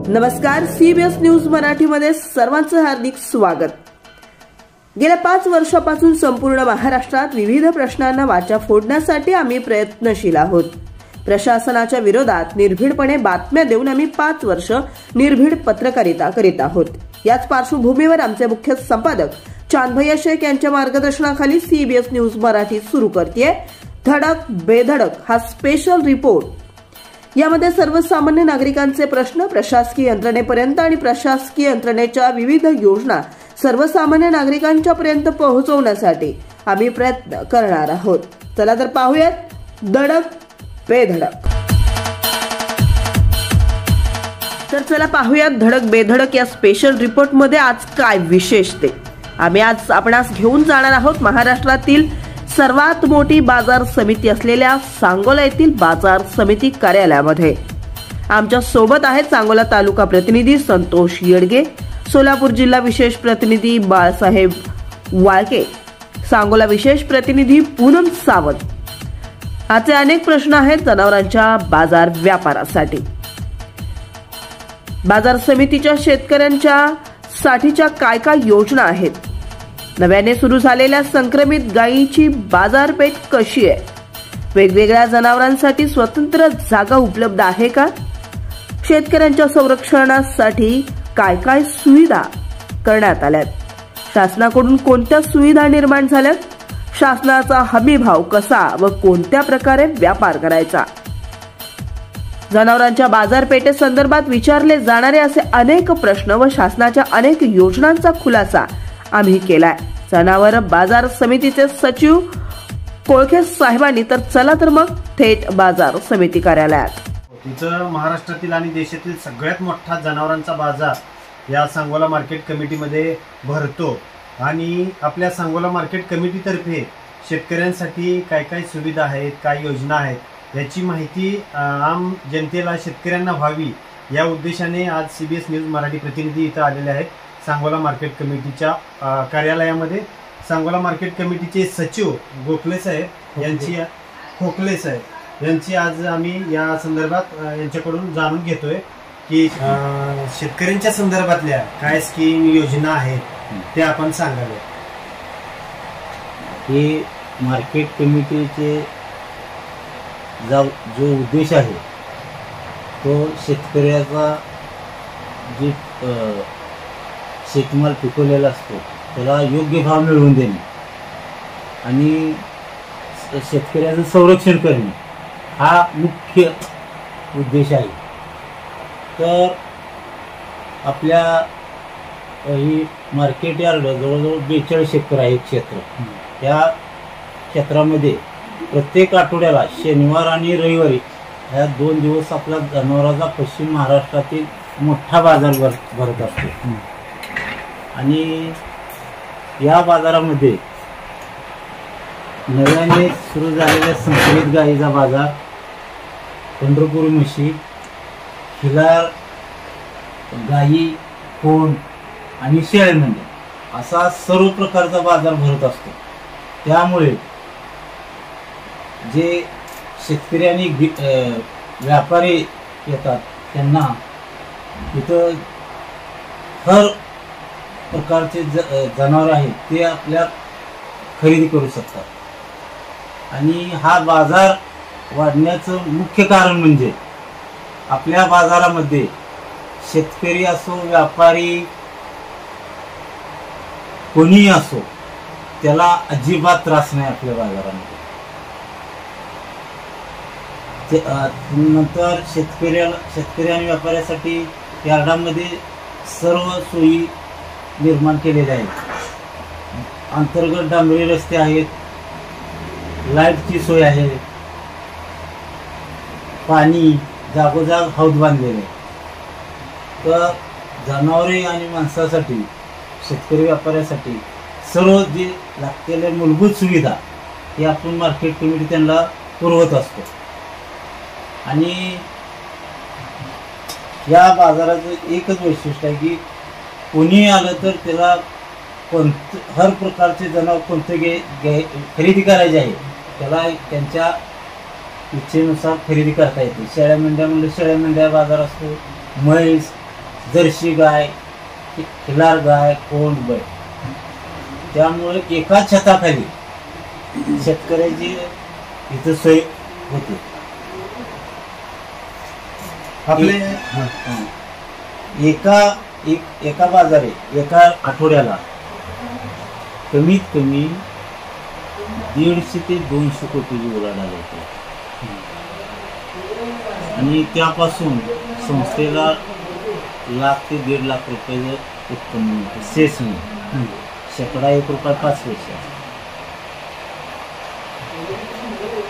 नमस्कार, CBS news मराठीमध्ये सर्वांचं हार्दिक स्वागत। गेल्या 5 वर्षापासून संपूर्ण महाराष्ट्रात विविध प्रश्नांना वाचा फोडण्यासाठी आम्ही प्रयत्नशील आहोत। प्रशासनाच्या विरोधात निर्भीडपणे बातम्या देऊन आम्ही 5 वर्ष निर्भीड पत्रकारिता करीत आहोत। याच पार्श्वभूमीवर आमचे मुख्य संपादक चांदभैया शेख यांच्या मार्गदर्शनाखाली सीबीएस न्यूज मराठी सुरू करते धडक बेधडक हा स्पेशल रिपोर्ट। यामध्ये सर्वसामान्य नागरिकांचे प्रश्न प्रशासकीय यंत्रणेपर्यंत आणि प्रशासकीय यंत्रणेच्या विविध योजना सर्वसामान्य नागरिकांच्या पर्यंत पोहोचवण्यासाठी आम्ही प्रयत्न करणार आहोत। चला तर पाहूयात धडक बेधडक। तर चला पाहूयात धडक बेधडक या स्पेशल रिपोर्ट मध्ये आज काय विशेष ते। आम्ही आज आपणास घेऊन जाणार आहोत महाराष्ट्रातील सर्वात मोठी बाजार समिती असलेल्या सांगोला येथील बाजार समिती कार्यालयामध्ये। आमच्या सोबत आहेत सांगोला तालुका प्रतिनिधी संतोष येडगे, सोलापूर जिल्हा विशेष प्रतिनिधी बाळासाहेब वाळके, सांगोला विशेष प्रतिनिधी पूनम सावंत। आजचे अनेक प्रश्न आहेत जनावरांच्या बाजार व्यापारासाठी। बाजार समितीच्या शेतकऱ्यांच्या साठीच्या काय काय योजना आहेत? नव्याने सुरू झालेल्या संक्रमित गायीची बाजारपेठ कशी आहे? वेगवेगळ्या जनावरांसाठी स्वतंत्र जागा उपलब्ध आहे का? शेतकऱ्यांच्या संरक्षणासाठी काय काय सुविधा करण्यात आल्यात? शासनाकडून कोणत्या सुविधा निर्माण झाल्यात? शासनाचा हमी भाव कसा व कोणत्या प्रकारे व्यापार करायचा? जनावरांच्या बाजारपेठेसंदर्भात विचारले जाणारे असे अनेक प्रश्न व शासनाच्या अनेक योजनांचा खुलासा आम्ही केलाय। जनावर बाजार समितीचे सचिव कोळखे साहेबांनी तर चला तर मग थेट बाजार समिती कार्यालयात। तिचं महाराष्ट्रातील आणि देशातील सगळ्यात मोठा जनावरांचा बाजार या सांगोला मार्केट कमिटीमध्ये भरतो आणि आपल्या सांगोला मार्केट कमिटीतर्फे शेतकऱ्यांसाठी काय काय सुविधा आहेत, काय योजना आहेत याची माहिती आम जनतेला शेतकऱ्यांना व्हावी या उद्देशाने आज सीबीएस न्यूज मराठी प्रतिनिधी इथं आलेले आहेत सांगोला मार्केट कमिटीच्या कार्यालयामध्ये। सांगोला मार्केट कमिटीचे सचिव खोकले साहेब यांची आज आम्ही या संदर्भात यांच्याकडून जाणून घेतोय की शेतकऱ्यांच्या संदर्भातल्या काय स्कीम योजना आहेत ते आपण सांगावे। ही मार्केट कमिटीचे जो उद्देश आहे तो शेतकऱ्याचा जे शेतमाल पिकवलेला असतो त्याला योग्य भाव मिळवून देणे आणि शेतकऱ्याचं संरक्षण करणे हा मुख्य उद्देश आहे। तर आपल्या ही मार्केट यार्ड जवळजवळ 42 एकर आहे क्षेत्र। त्या क्षेत्रामध्ये प्रत्येक आठवड्याला शनिवार आणि रविवारी ह्या 2 दिवस आपला जनावरांचा पश्चिम महाराष्ट्रातील मोठा बाजार भरत असतो आणि या बाजारामध्ये नव्याने सुरू झालेल्या संकरित गायीचा बाजार, पंढरपूर म्हशी, खिलार गायी, कोंड आणि शेळ्या मेंढ्या असा सर्व प्रकारचा बाजार भरत असतो। त्यामुळे जे शेतकरी आणि व्यापारी येतात त्यांना इथं हर प्रकारचे जनावर आहेत ते आपल्या खरेदी करू शकतात आणि हा बाजार वाढण्याचं मुख्य कारण म्हणजे आपल्या बाजारामध्ये शेतकरी असो व्यापारी कोणीही असो त्याला अजिबात त्रास नाही आपल्या बाजारामध्ये। नंतर शेतकरी आणि व्यापाऱ्यासाठी यार्डामध्ये सर्व सोयी निर्माण केलेल्या आहेत। अंतर्गत डांबरी रस्ते आहेत, लाईटची सोय आहे, पाणी जागोजाग हौद बांधलेले आहे। तर जनावरे आणि माणसासाठी शेतकरी व्यापाऱ्यासाठी सर्व जे लागलेल्या मूलभूत सुविधा हे आपण मार्केट कमिटी त्यांना पुरवत असतो आणि या बाजाराचं एकच वैशिष्ट्य आहे की कोणी आलं तर त्याला हर प्रकारचे जनावर कोणते खरेदी करायचे आहे त्याला त्यांच्या इच्छेनुसार खरेदी करता येते। शेळ्या मेंढ्या म्हणजे शेळ्या मेंढ्या बाजार असतो, म्हैस जर्सी गाय, खिलार गाय, कोंड बैल, त्यामुळे एका छताखाली शेतकऱ्याची इथं सोय होते. आपले एका बाजारे एका आठवड्याला कमीत कमी 150 ते 200 कोटीची उलाढाल होते. आणि त्यापासून संस्थेला लाख ते 1.5 लाख रुपयाचं उत्पन्न मिळतं. सेस म्हणून शेकडा 1 रुपये 5 पैसे.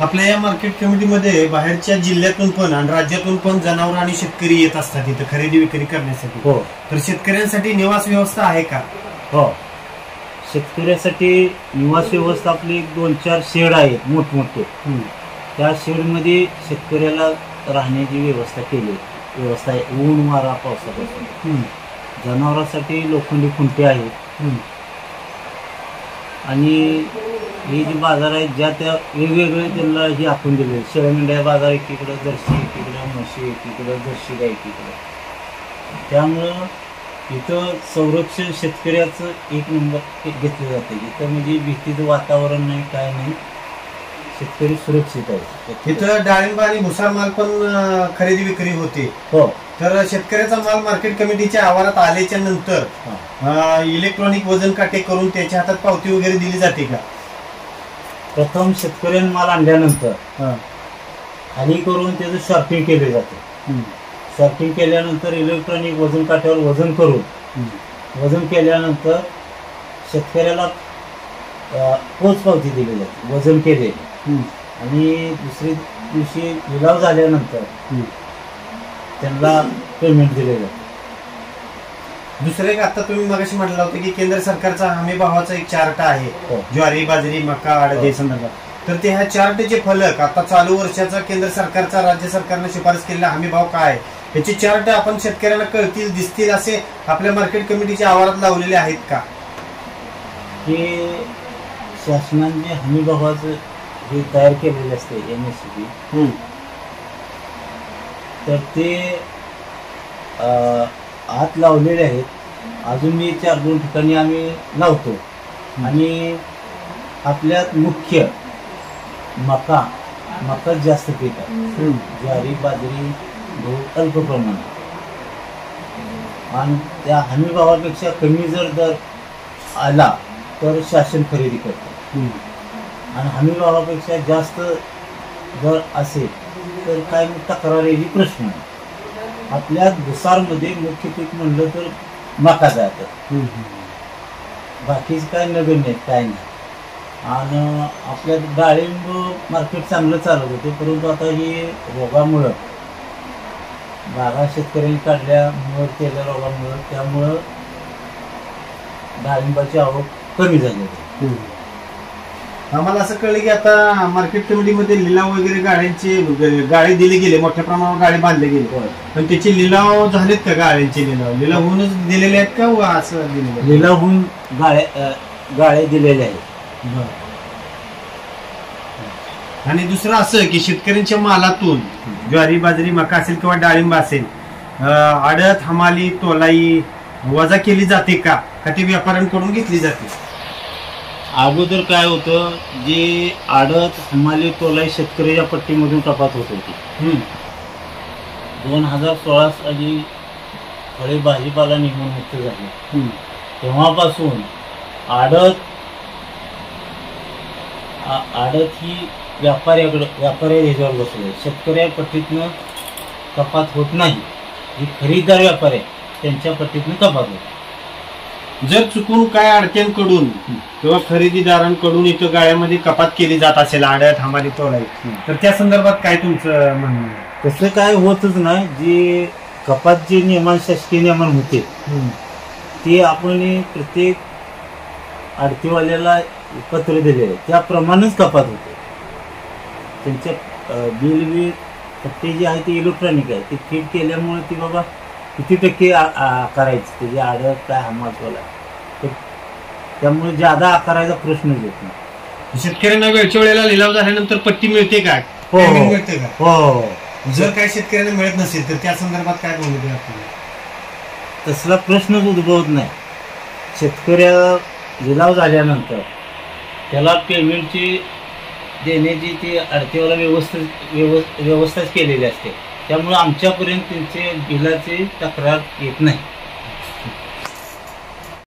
आपल्या या मार्केट कमिटीमध्ये बाहेरच्या जिल्ह्यातून पण आणि राज्यातून पण जनावर आणि शेतकरी येत असतात इथं खरेदी विक्री करण्यासाठी. हो. तर शेतकऱ्यांसाठी निवास व्यवस्था आहे का? हो, शेतकऱ्यासाठी निवास व्यवस्था आपली 2-4 शेड आहेत मोठमोठे. त्या शेडमध्ये शेतकऱ्याला राहण्याची व्यवस्था केली. व्यवस्था आहे ऊन वारा पावसापासून. जनावरांसाठी लोखंडी खुंटे आहेत. आणि हे जे बाजार आहेत ज्या त्या वेगवेगळे त्यांना हे आखून दिले. शेळ्या मेंढ्या बाजार एकीकडं, जर्सी एकीकडं, म्हशी एकीकडं, जर्सी गाय एकीकडं. त्यामुळं इथं संरक्षण शेतकऱ्याचं 1 नंबर घेतलं जातं. इथं म्हणजे भीतीचं वातावरण नाही, काय नाही, शेतकरी सुरक्षित आहे. इथं डाळिंब आणि भुसार माल पण खरेदी विक्री होते. हो. तर शेतकऱ्याचा माल मार्केट कमिटीच्या आवारात आल्याच्या नंतर इलेक्ट्रॉनिक वजन काटे करून त्याच्या हातात पावती वगैरे दिली जाते का? प्रथम शेतकऱ्यांनी माल आणल्यानंतर खाली करून त्याचं शॉर्टिंग केले जाते. शॉर्टिंग केल्यानंतर इलेक्ट्रॉनिक वजन काट्यावर वजन करून वजन केल्यानंतर शेतकऱ्याला पोच पावती दिली जाते वजन केले. आणि दुसऱ्या दिवशी लिलाव झाल्यानंतर त्यांना पेमेंट दिले जाते. दुसरं एक आता तुम्ही मगाशी म्हटलं होतं की केंद्र सरकारचा हमी भावाचा एक चार्ट आहे. ज्वारी, बाजरी, मका, आडत या संदर्भात. तर ते ह्या चार्टचे फलक आता चालू वर्षाचा केंद्र सरकारचा राज्य सरकारने शिफारस केलेला हमी भाव काय आहे याचे चार्ट आपण शेतकऱ्यांना कळतील, दिसतील असे आपल्या मार्केट कमिटीच्या आवारात लावलेले आहेत का? हे शासनाने हमी भावाचं हे तयार केलेले असते MSP. तर ते आत लावलेले आहेत. अजून मी 4-2 ठिकाणी आम्ही लावतो. आणि आपल्यात मुख्य मका जास्त पीक आहे. ज्वारी, बाजरी, गहू अल्प प्रमाणात. आणि त्या हमी भावापेक्षा कमी जर दर आला तर शासन खरेदी करते. आणि हमी भावापेक्षा जास्त जर असेल तर काय तक्रारीही प्रश्न आहे. आपल्यात भुसारमध्ये मुख्य पीक म्हणलं तर मका जातं. बाकीच काय नगण्य काय नाही. आणि आपल्यात डाळिंब मार्केट चांगलं चालत होते, परंतु आता ही रोगामुळं बागा शेतकऱ्यांनी काढल्यामुळं केल्या रोगामुळं त्यामुळं डाळिंबाची आवक कमी झाली होती. आम्हाला असं कळलं की आता मार्केट कमिटीमध्ये लिलाव वगैरे गाळे दिले गेले, मोठ्या प्रमाणावर गाळे बांधले गेले. पण त्याचे लिलाव झालेत का? गाळ्यांचे लिलाव होऊनच दिलेले आहेत का असं दिलेले? लिलाव होऊन गाळे दिलेले आहेत. आणि दुसरं असं की शेतकऱ्यांच्या मालातून ज्वारी, बाजरी, मका असेल किंवा डाळिंब असेल आडत, हमाली, तोलाई वजा केली जाते का ती व्यापाऱ्यांकडून घेतली जाते? अगोदर काय होतं, जे आडत, हमाली, तोलाई शेतकऱ्याच्या पट्टीमधून कपात होत होती. 2016 साली फळे भाजीपाला निघून मुक्त झाले. तेव्हापासून आडत ही व्यापारी ह्याच्यावर बसले. शेतकऱ्या पट्टीतनं कपात होत नाही. जी खरेदीदार व्यापारी त्यांच्या पट्टीतनं कपात होते. जर चुकून काय अडक्यांकडून किंवा खरेदीदारांकडून इथं गाळ्यामध्ये कपात केली जात असेल आडत, हमाली, तोलाई, तर त्या संदर्भात काय तुमचं म्हणणं आहे? तसं काय होतच नाही. जे कपात जे नियमन शासकीय नियमन होते ते आपण प्रत्येक आडतीवाल्याला पत्र दिलेले त्याप्रमाणेच कपात होते. त्यांच्या बिल पट्टे जे आहे ते इलेक्ट्रॉनिक आहे. ते फीड केल्यामुळे ती बाबा किती टक्के आकारायचं त्याचे आडत काय हमालवाला तर त्यामुळे ज्यादा आकारायचा प्रश्नच येत नाही. शेतकऱ्यांना वेळच्या वेळेला लिलाव झाल्यानंतर पट्टी मिळते का? मिळते का? हो. जर काय शेतकऱ्यांना मिळत नसेल तर त्या संदर्भात काय बोलू? तसला प्रश्नच उद्भवत नाही. शेतकऱ्या लिलाव झाल्यानंतर त्याला पेमेंटची देण्याची ती आरटीओला व्यवस्थाच केलेली असते. त्यामुळे आमच्यापर्यंत त्यांचे बिलाची तक्रार येत नाही.